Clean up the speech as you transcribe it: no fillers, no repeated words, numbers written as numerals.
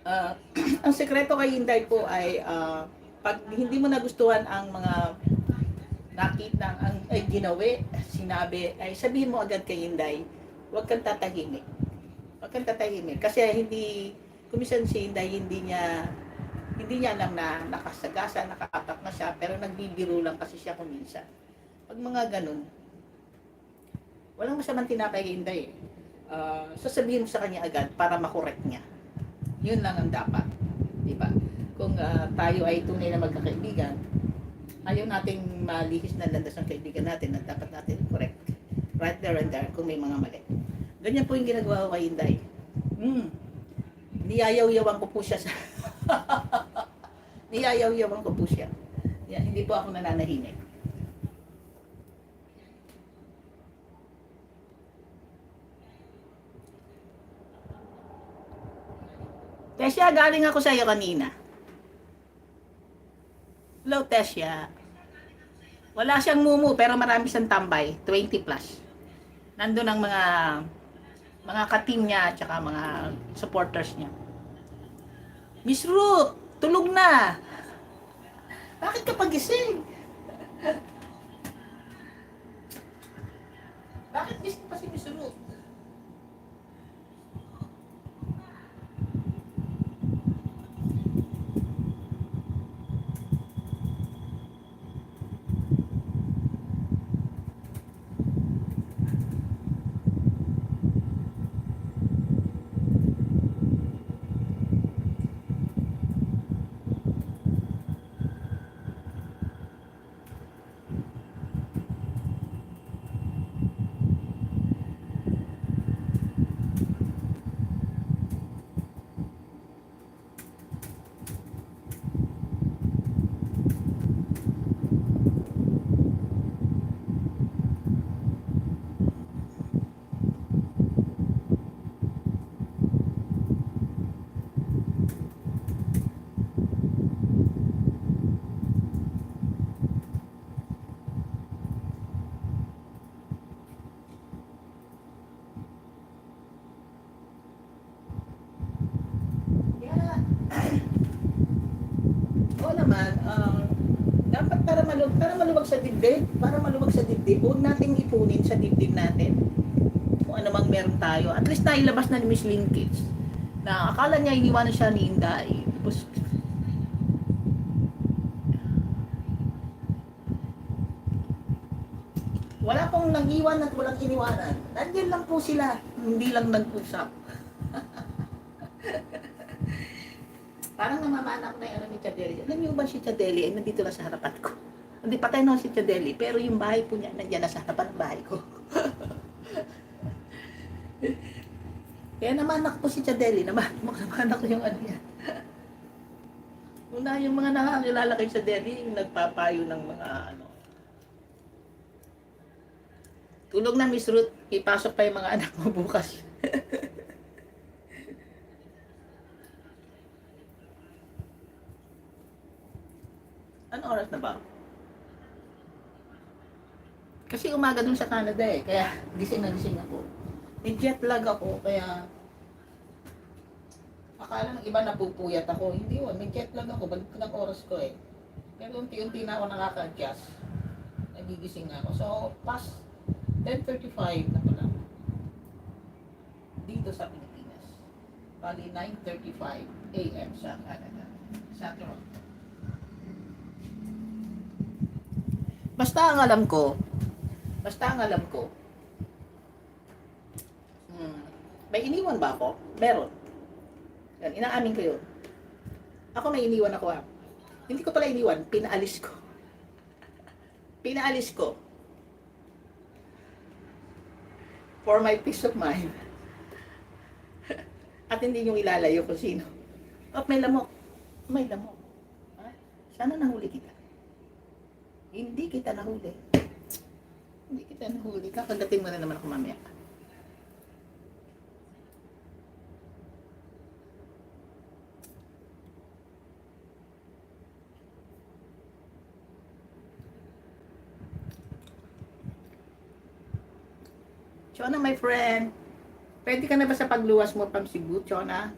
Ah, ang sekreto kay Inday po ay pag hindi mo nagustuhan ang mga nakita ang ay ginawi, sinabi, ay sabihin mo agad kay Inday, huwag kang tatahimik. Huwag kang tatahimik kasi hindi kumisan si Inday hindi niya alam na nakasagasa, nakapatak na siya, pero nagbibiro lang kasi siya kuminsan. Pag mga ganun, walang masamang tinapay kay Inday eh. Sasabihin mo sa kanya agad para makorek niya. Yun lang ang dapat. Di ba? Kung tayo ay tunay na magkakaibigan, ayaw nating malihis na landas ng kaibigan natin na dapat natin correct. Right there and there kung may mga mali. Ganyan po yung ginagawa ko kay Inday. Hmm. Niyayaw-yawan ko po siya sa niyayaw-yawan ko po siya. Yan, hindi po ako nananahimik. Tesya, galing ako sa iyo kanina. Hello, Tesya. Wala siyang mumu pero marami siyang tambay, 20 plus. Nandun ang mga ka-team niya at saka mga supporters niya. Miss Ruth, tulog na. Bakit ka pagising? Bakit gising pa si Miss Ruth? Yeah. Oo naman, dapat para maluwag sa dibdib, huwag nating ipunin sa dibdib natin kung ano mang meron tayo. At least nailabas na ni Miss Linkage na akala niya iniwanan siya ni Inday. Tapos, wala pong nag-iwan at walang iniwanan. Nandiyan lang po sila, hindi lang nag-usap. Parang namamanak na yung ano ni Chadeli. Alam niyo ba si Chadeli ay nandito na sa harapan ko? Hindi patay na si Chadeli, pero yung bahay po niya nandiyan na sa harapan ng bahay ko. Kaya namanak po si Chadeli, namanak ko yung ano niya. Una yung mga nakakilala kay Chadeli, yung nagpapayo ng mga ano. Tulog na Miss Ruth, ipasok pa yung mga anak mo bukas. Ano oras na ba? Kasi umaga dun sa Canada eh, kaya gising na gising ako. May jet lag ako, kaya akala ng iba napupuyat ako. Hindi yun, may jet lag ako, balik ng oras ko eh. Pero unti-unti na ako nakaka-adjust. Nagigising na ako. So, past 10:35 na pala. Dito sa Pilipinas. Bali 9:35 AM sa Canada. Sa Toronto. Basta ang alam ko, basta ang alam ko, may iniwan ba ako? Meron. Yan, inaamin ko yun. Ako may iniwan ako ha. Hindi ko pala iniwan, pinaalis ko. Pinaalis ko. For my peace of mind. At hindi nyo ilalayo kung sino. Oh, may lamok. May lamok. Ah, sana nahuli kita. Hindi kita nahuli. Hindi kita nahuli. Kakagating mo na naman ako mamaya. Chona, my friend. Pwede ka na ba sa pagluwas mo from Cebu, Chona?